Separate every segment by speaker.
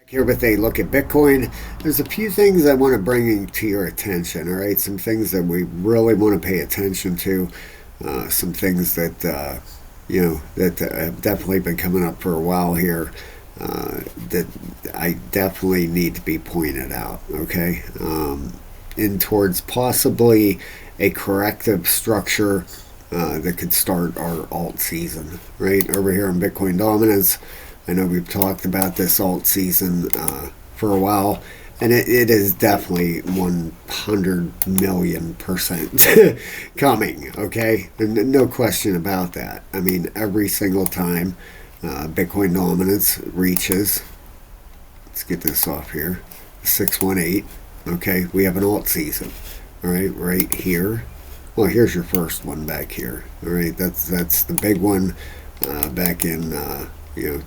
Speaker 1: Here with a look at Bitcoin. There's a few things I want to bring to your attention. All right, some things that we really want to pay attention to. Some things that that have definitely been coming up for a while here. That I definitely need to be pointed out. Okay, in towards possibly a corrective structure that could start our alt season. Right over here in Bitcoin dominance. I know we've talked about this alt season for a while, and it is definitely 100 million% coming, okay? And no question about that. I mean, every single time Bitcoin dominance reaches, let's get this off here, 618, okay? We have an alt season, all right here. Well, here's your first one back here, all right? That's the big one back in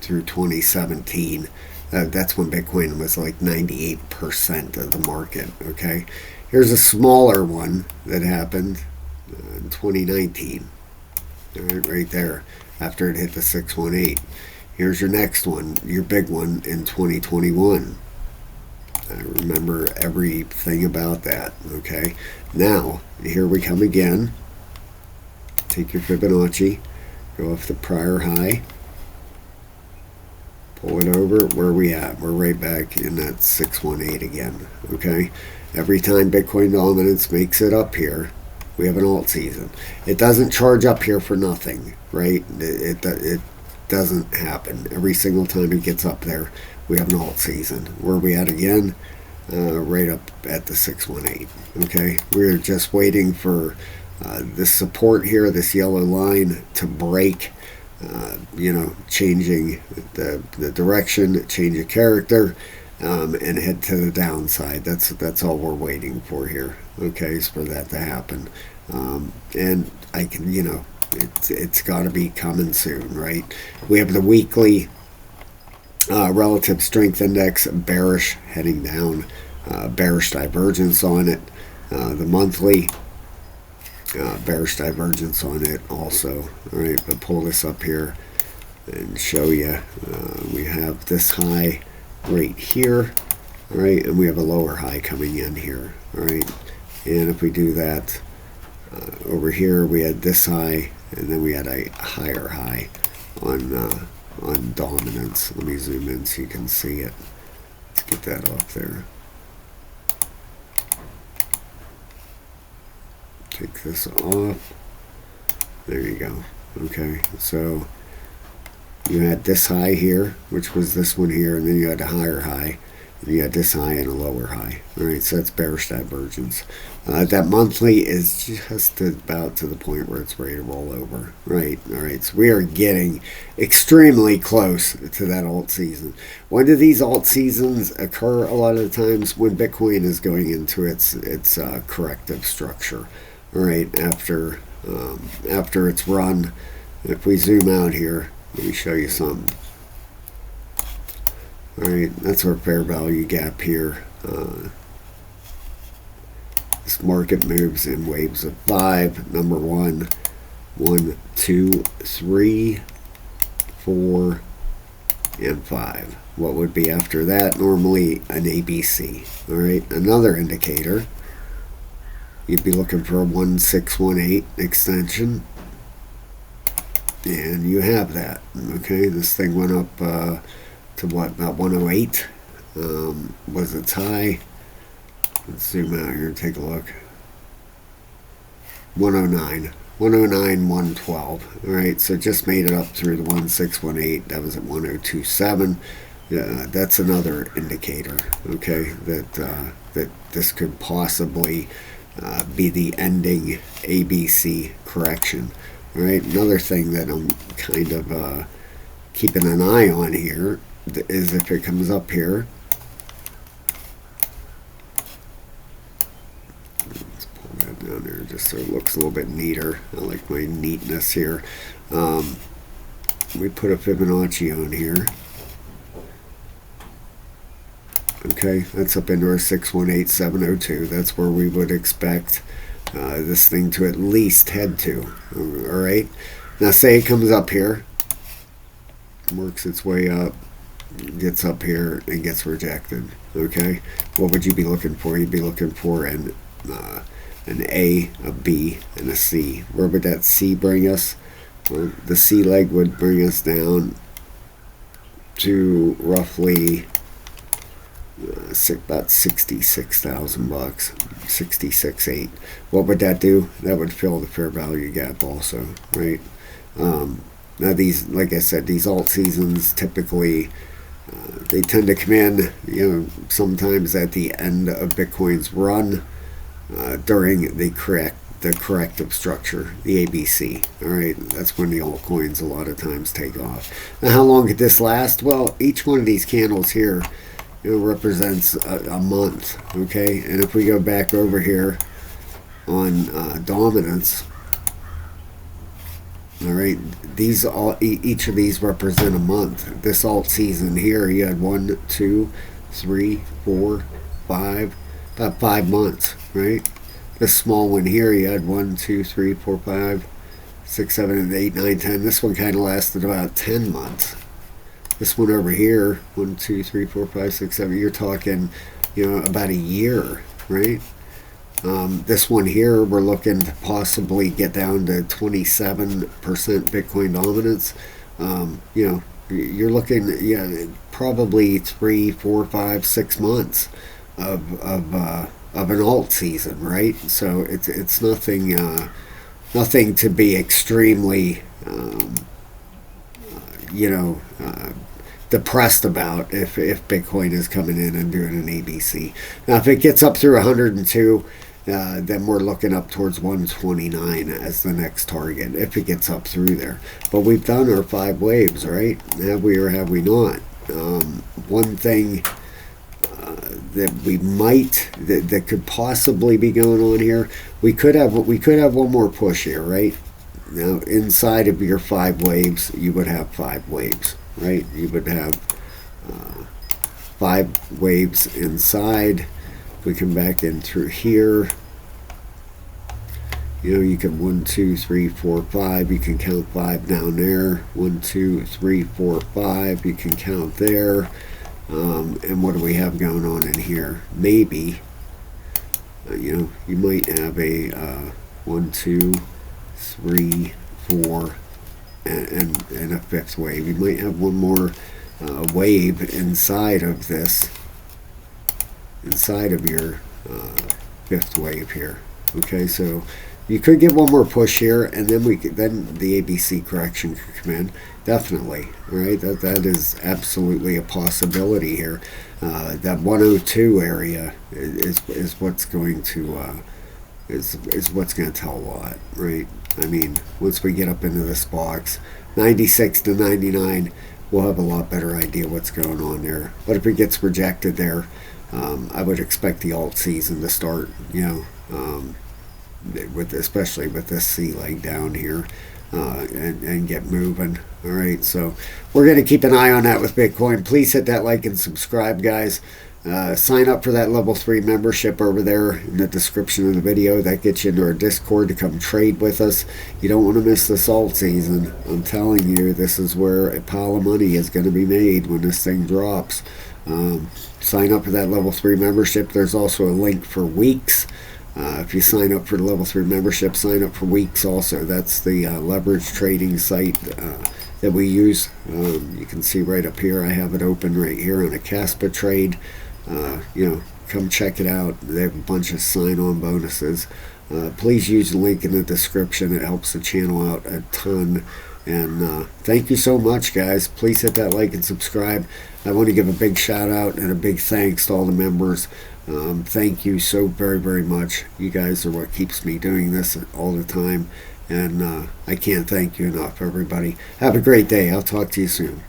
Speaker 1: through 2017. That's when Bitcoin was like 98% of the market. Okay, here's a smaller one that happened in 2019. All right there, after it hit the 618. Here's your next one, your big one in 2021. I remember everything about that. Okay, now here we come again. Take your Fibonacci, go off the prior high. Pull it over. Where are we at? We're right back in that 618 again. Okay? Every time Bitcoin dominance makes it up here, we have an alt season. It doesn't charge up here for nothing, right? It doesn't happen. Every single time it gets up there, we have an alt season. Where are we at again? Right up at the 618. Okay? We're just waiting for this support here, this yellow line, to break. Changing the direction, change of character, and head to the downside. That's all we're waiting for here. Okay, is for that to happen. And I can, it's got to be coming soon, right? We have the weekly relative strength index bearish, heading down, bearish divergence on it. The monthly. Bearish divergence on it also. All right, but pull this up here and show you. We have this high right here. All right, and we have a lower high coming in here. All right, and if we do that over here, we had this high, and then we had a higher high on dominance. Let me zoom in so you can see it. Let's get that off there. Take this off. There you go. Okay, so you had this high here, which was this one here, and then you had a higher high, and you had this high and a lower high. All right, so that's bearish divergence. That monthly is just about to the point where it's ready to roll over. Right. All right, so we are getting extremely close to that alt season. When do these alt seasons occur? A lot of the times when Bitcoin is going into its corrective structure. All right, after it's run. If we zoom out here, let me show you something. All right, that's our fair value gap here. This market moves in waves of 5. Number 1, 1, 2, 3, 4, and 5. What would be after that? Normally an ABC. All right, another indicator. You'd be looking for a 1618 extension, and you have that. Okay, this thing went up to what, about 108 was its high. Let's zoom out here and take a look. 109, 112. All right, so just made it up through the 1618. That was at 1027. That's another indicator. Okay, that this could possibly be the ending ABC correction. All right, another thing that I'm kind of keeping an eye on here is if it comes up here. Let's pull that down there just so it looks a little bit neater. I like my neatness here. We put a Fibonacci on here. Okay, that's up into our 618702. That's where we would expect this thing to at least head to. All right, now say it comes up here, works its way up, gets up here and gets rejected. Okay, what would you be looking for? You'd be looking for an A, a B, and a C. Where would that C bring us? Well, the C leg would bring us down to roughly about 66,000 bucks, 66.8. What would that do? That would fill the fair value gap also, right? Now these, like I said, these alt seasons typically they tend to come in, sometimes at the end of Bitcoin's run during the corrective structure, the ABC. All right, that's when the altcoins a lot of times take off. Now, how long could this last? Well, each one of these candles here, represents a month. Okay, and if we go back over here on dominance, all right, each of these represent a month. This alt season here, you had 1, 2, 3, 4, 5, about 5 months, right? This small one here, you had 1, 2, 3, 4, 5, 6, 7, 8, 9, 10. This one kind of lasted about 10 months. This one over here, 1, 2, 3, 4, 5, 6, 7. You're talking, about a year, right? This one here, we're looking to possibly get down to 27% Bitcoin dominance. You're looking, probably 3, 4, 5, 6 months of an alt season, right? So it's nothing to be extremely, depressed about if Bitcoin is coming in and doing an ABC. Now, if it gets up through 102, then we're looking up towards 129 as the next target, if it gets up through there. But we've done our 5 waves, right? Have we or have we not? One thing that we that could possibly be going on here, we could have one more push here, right? Now, inside of your 5 waves, you would have 5 waves, right? You would have 5 waves inside. If we come back in through here, you can 1, 2, 3, 4, 5. You can count 5 down there. 1, 2, 3, 4, 5. You can count there. And what do we have going on in here? Maybe, you might have a 1, 2, 3, 4, and a 5th wave. You might have one more wave inside of this, inside of your 5th wave here. Okay, so you could get one more push here, and then then the ABC correction could come in. Definitely, all right. That is absolutely a possibility here. That 102 area is what's going to is what's going to tell a lot, right? I mean, once we get up into this box, 96 to 99, we'll have a lot better idea what's going on there. But if it gets rejected there, I would expect the alt season to start, especially with this C leg down here, and get moving. All right, so we're going to keep an eye on that with Bitcoin. Please hit that like and subscribe, guys. Sign up for that level 3 membership over there in the description of the video. That gets you into our Discord to come trade with us. You don't want to miss this alt season. I'm telling you, this is where a pile of money is going to be made when this thing drops. Sign up for that level 3 membership. There's also a link for weeks. If you sign up for the level 3 membership, sign up for weeks also. That's the leverage trading site that we use. You can see right up here, I have it open right here on a Caspa trade. Come check it out. They have a bunch of sign-on bonuses. Please use the link in the description. It helps the channel out a ton. And thank you so much, guys. Please hit that like and subscribe. I want to give a big shout out and a big thanks to all the members. Thank you so very, very much. You guys are what keeps me doing this all the time. And I can't thank you enough, everybody. Have a great day. I'll talk to you soon.